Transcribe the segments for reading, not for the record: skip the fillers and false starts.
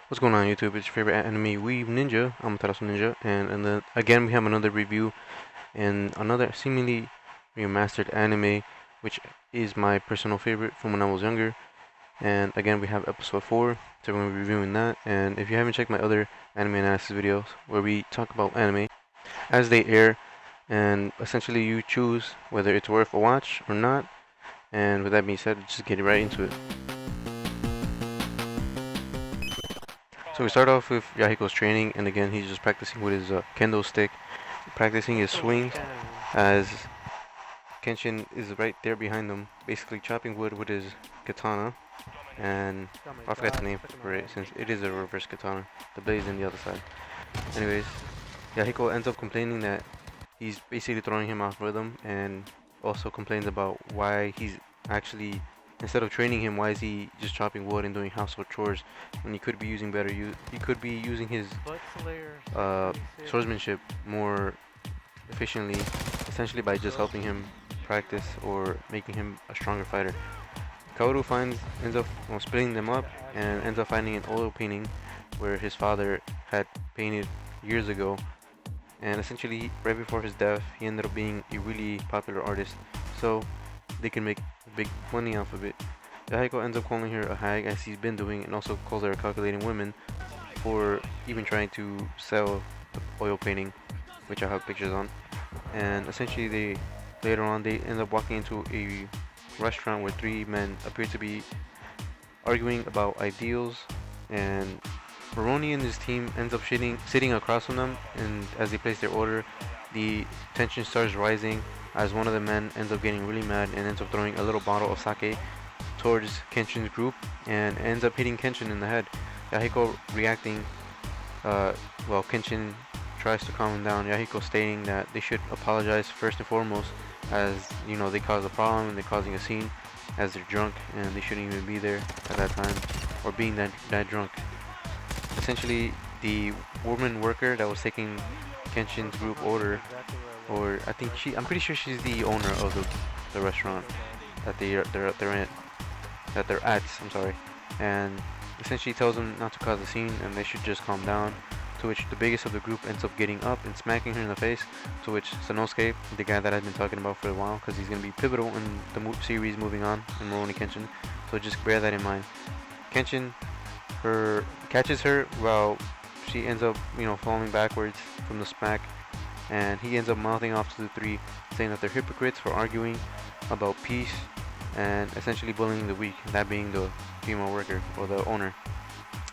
What's going on YouTube? It's your favorite anime weeb ninja. I'm Tarasu Ninja, and then again we have another review and another seemingly remastered anime, which is my personal favorite from when I was younger. And again we have episode 4, so we're going to be reviewing that. And if you haven't checked my other anime analysis videos where we talk about anime as they air, and essentially you choose whether it's worth a watch or not. And with that being said, just get right into it. So we start off with Yahiko's training, and again he's just practicing with his kendo stick, practicing his swings, as Kenshin is right there behind him, basically chopping wood with his katana. And I forgot the name for it since it is a reverse katana. The blade's in the other side. Anyways, Yahiko ends up complaining that he's basically throwing him off rhythm, and also complains about why he's actually, instead of training him, why is he just chopping wood and doing household chores when he could be using better he could be using his swordsmanship more efficiently, essentially by just helping him practice or making him a stronger fighter. Kaoru ends up splitting them up and ends up finding an oil painting where his father had painted years ago, and essentially right before his death he ended up being a really popular artist, so they can make big money off of it. Yahiko ends up calling her a hag, as he's been doing, and also calls her a calculating woman for even trying to sell the oil painting, which I have pictures on. And essentially later on they end up walking into a restaurant where three men appear to be arguing about ideals, and RUROUNI and his team ends up sitting across from them, and as they place their order, the tension starts rising as one of the men ends up getting really mad and ends up throwing a little bottle of sake towards Kenshin's group and ends up hitting Kenshin in the head. Yahiko reacting, well, Kenshin tries to calm him down, Yahiko stating that they should apologize first and foremost, as you know they caused a problem and they're causing a scene as they're drunk and they shouldn't even be there at that time or being that drunk. Essentially, the woman worker that was taking Kenshin's group order, or I think I'm pretty sure she's the owner of the restaurant that they're at. I'm sorry, and essentially tells them not to cause a scene and they should just calm down. To which the biggest of the group ends up getting up and smacking her in the face. To which Sanosuke, the guy that I've been talking about for a while, because he's gonna be pivotal in the series moving on in RUROUNI Kenshin, so just bear that in mind. Kenshin catches her while she ends up, falling backwards from the smack, and he ends up mouthing off to the three, saying that they're hypocrites for arguing about peace and essentially bullying the weak, that being the female worker or the owner.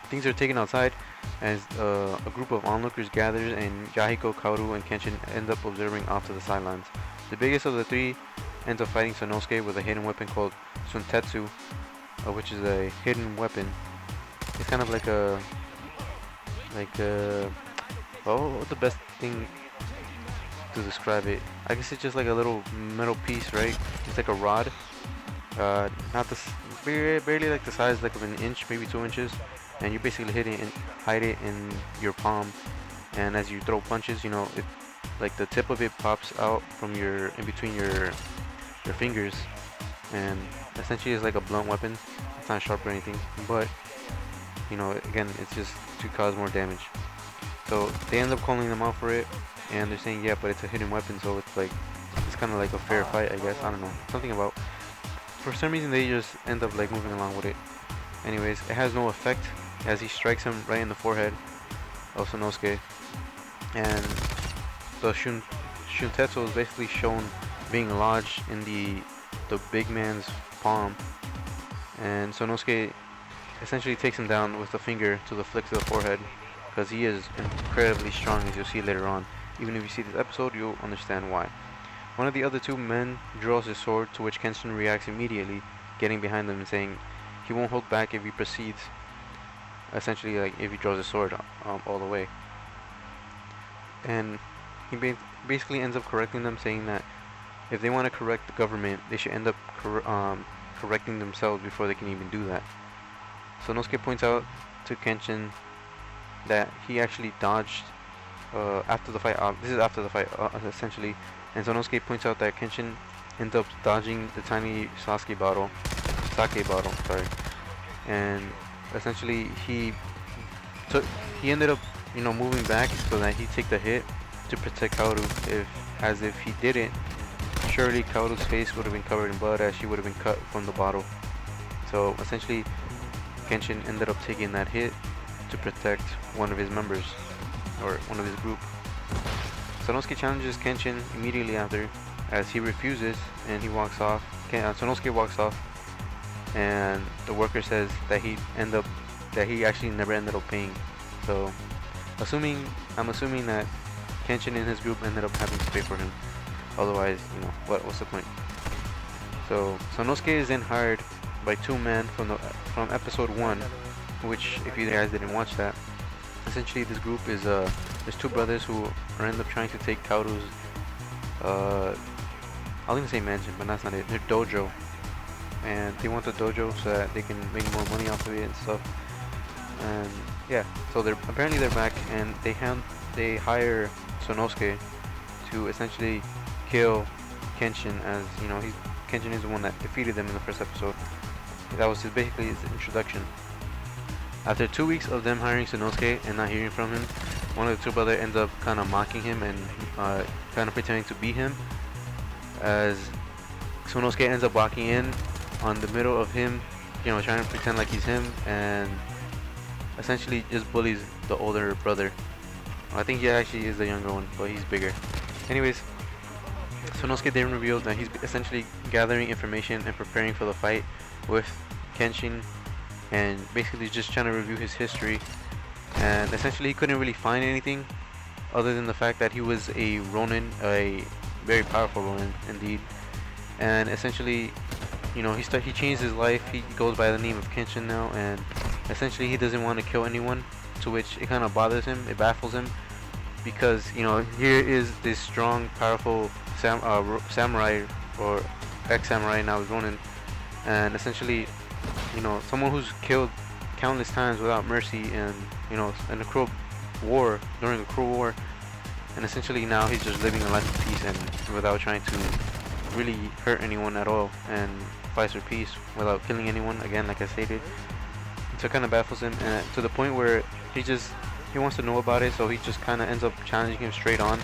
Things are taken outside as a group of onlookers gathers, and Yahiko, Kaoru, and Kenshin end up observing off to the sidelines. The biggest of the three ends up fighting Sanosuke with a hidden weapon called Suntetsu, which is a hidden weapon. It's kind of like what's the best thing to describe it? I guess it's just like a little metal piece, right? It's like a rod, not barely like the size like of an inch, maybe 2 inches, and you basically hide it in your palm, and as you throw punches, it like the tip of it pops out from in between your fingers, and essentially it's like a blunt weapon. It's not sharp or anything, but again, it's just to cause more damage. So they end up calling them out for it, and they're saying, yeah, but it's a hidden weapon, so it's kind of like a fair fight, I guess. I don't know, something about, for some reason they just end up like moving along with it. Anyways, it has no effect as he strikes him right in the forehead of Sanosuke, and the Shuntetsu is basically shown being lodged in the big man's palm, and Sanosuke essentially takes him down with a finger to the flick to the forehead, because he is incredibly strong, as you'll see later on. Even if you see this episode, you'll understand why. One of the other two men draws his sword, to which Kenshin reacts immediately, getting behind him and saying he won't hold back if he proceeds, essentially like if he draws his sword all the way. And he basically ends up correcting them, saying that if they want to correct the government, they should end up correcting themselves before they can even do that. Sanosuke points out to Kenshin that he actually dodged after the fight. This is after the fight, essentially. And Sanosuke points out that Kenshin ends up dodging the tiny sake bottle, sorry. And essentially he So he ended up, moving back so that he'd take the hit to protect Kaoru. As if he didn't, surely Kaoru's face would have been covered in blood as she would have been cut from the bottle. So essentially, Kenshin ended up taking that hit to protect one of his members, or one of his group. Sanosuke challenges Kenshin immediately after, as he refuses and he walks off. Sanosuke walks off, and the worker says that he actually never ended up paying. So, I'm assuming that Kenshin and his group ended up having to pay for him. Otherwise, what's the point? So Sanosuke is then hired by two men from episode 1, which, if you guys didn't watch that, essentially this group is there's two brothers who end up trying to take Kaoru's I was gonna say mansion, but that's not it. Their dojo, and they want the dojo so that they can make more money off of it and stuff. And yeah, so they're back, and they hire Sanosuke to essentially kill Kenshin, as Kenshin is the one that defeated them in the first episode. That was basically his introduction. After 2 weeks of them hiring Sanosuke and not hearing from him, one of the two brothers ends up kind of mocking him and kind of pretending to be him, as Sanosuke ends up walking in on the middle of him, trying to pretend like he's him, and essentially just bullies the older brother. I think he actually is the younger one, but he's bigger. Anyways, Sanosuke then reveals that he's essentially gathering information and preparing for the fight with Kenshin, and basically just trying to review his history. And essentially he couldn't really find anything other than the fact that he was a Ronin, a very powerful Ronin indeed. And essentially, he changed his life. He goes by the name of Kenshin now, and essentially he doesn't want to kill anyone, to which it kind of bothers him, it baffles him, because here is this strong, powerful samurai, or ex-samurai, now is Ronin, and essentially, someone who's killed countless times without mercy, and in a cruel war, during a cruel war, and essentially now he's just living a life of peace and without trying to really hurt anyone at all, and fights for peace without killing anyone, again, like I stated. So it kind of baffles him, and to the point where he wants to know about it, so he just kind of ends up challenging him straight on.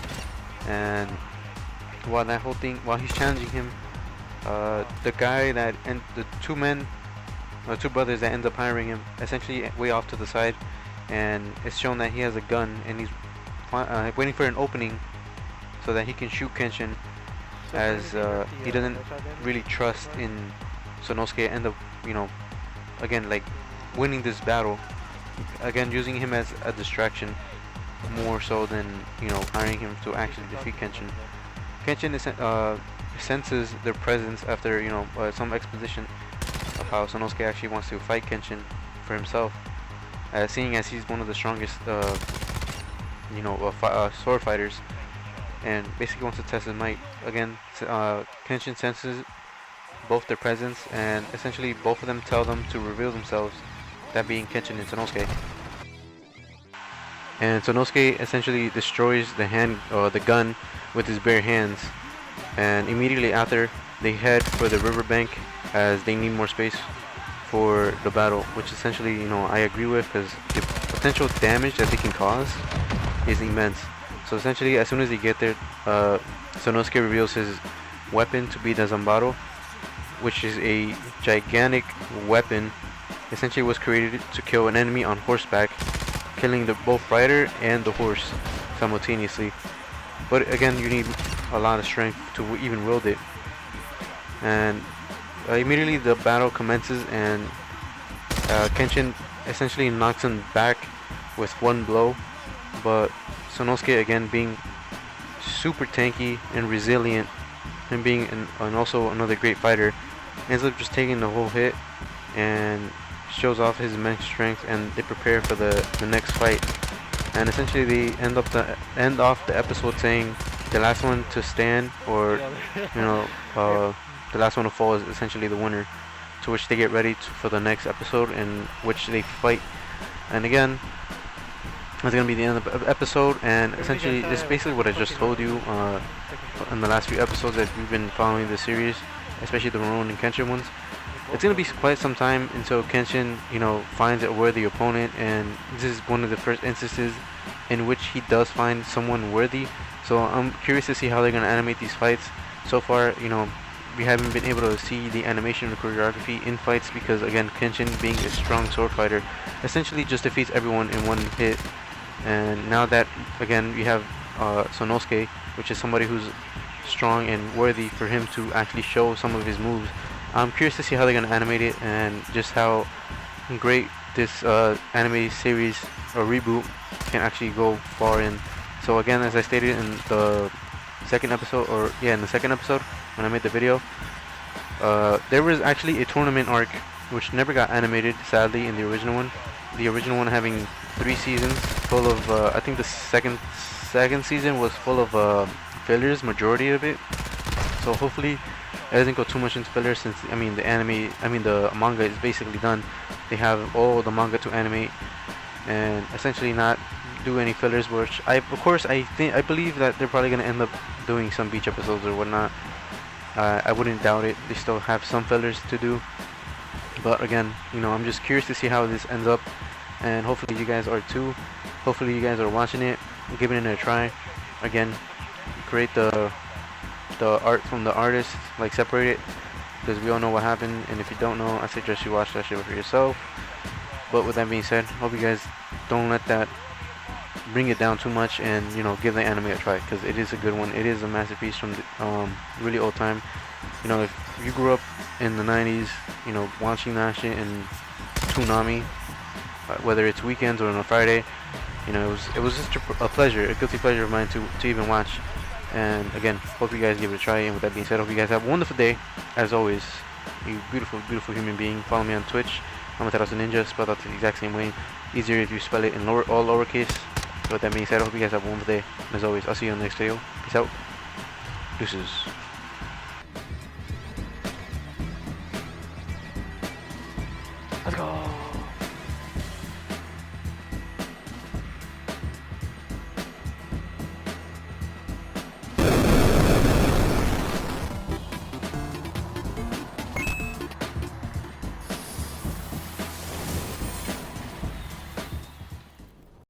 And while he's challenging him, the guy and the two brothers that end up hiring him, essentially way off to the side, and it's shown that he has a gun, and he's waiting for an opening so that he can shoot Kenshin, as he doesn't really trust in Sanosuke. End up, again, like, winning this battle, again using him as a distraction more so than hiring him to actually defeat Kenshin. Kenshin senses their presence after some exposition of how Sanosuke actually wants to fight Kenshin for himself, seeing as he's one of the strongest sword fighters, and basically wants to test his might. Again, Kenshin senses both their presence, and essentially both of them tell them to reveal themselves, that being Kenshin and Sanosuke. And Sanosuke essentially destroys the gun with his bare hands, and immediately after they head for the riverbank, as they need more space for the battle, which essentially I agree with, because the potential damage that they can cause is immense. So essentially, as soon as they get there, Sanosuke reveals his weapon to be the Zanbato, which is a gigantic weapon. Essentially was created to kill an enemy on horseback, killing both rider and the horse simultaneously. But again, you need a lot of strength to even wield it. And immediately the battle commences, and Kenshin essentially knocks him back with one blow, but Sanosuke, again being super tanky and resilient, and being and also another great fighter, ends up just taking the whole hit and shows off his immense strength, and they prepare for the next fight. And essentially they end off the episode saying the last one to stand, or the last one to fall, is essentially the winner, to which they get ready for the next episode, in which they fight. And again, it's going to be the end of the episode, and essentially it's basically what I just told you in the last few episodes that we've been following the series, especially the Rurouni Kenshin ones. it's gonna be quite some time until Kenshin, finds a worthy opponent, and this is one of the first instances in which he does find someone worthy. So I'm curious to see how they're gonna animate these fights. So far, we haven't been able to see the animation or choreography in fights because, again, Kenshin, being a strong sword fighter, essentially just defeats everyone in one hit. And now that, again, we have Sanosuke, which is somebody who's strong and worthy for him to actually show some of his moves. I'm curious to see how they're going to animate it and just how great this anime series or reboot can actually go far in. So again, as I stated in the second episode, when I made the video, there was actually a tournament arc which never got animated, sadly, in the original one. The original one having 3 seasons full of, I think the second season was full of fillers, majority of it. So hopefully it doesn't go too much into fillers, since the manga is basically done. They have all the manga to animate and essentially not do any fillers, which I believe that they're probably gonna end up doing some beach episodes or whatnot. I wouldn't doubt it. They still have some fillers to do, but again, I'm just curious to see how this ends up, and hopefully you guys are too. Hopefully you guys are watching it, giving it a try. Again, create the art from the artist, like separate it, because we all know what happened, and if you don't know, I suggest you watch that shit for yourself. But with that being said, hope you guys don't let that bring it down too much, and give the anime a try, because it is a good one. It is a masterpiece from the, really old time. If you grew up in the 90s, watching that shit in Toonami, whether it's weekends or on a Friday, it was just a pleasure, a guilty pleasure of mine to even watch. And again, hope you guys give it a try. And with that being said, hope you guys have a wonderful day. As always, you beautiful, beautiful human being. Follow me on Twitch. I'm a Ninja, spelled out the exact same way. Easier if you spell it in all lowercase. So with that being said, I hope you guys have a wonderful day. And as always, I'll see you in the next video. Peace out. Deuces. Let's go.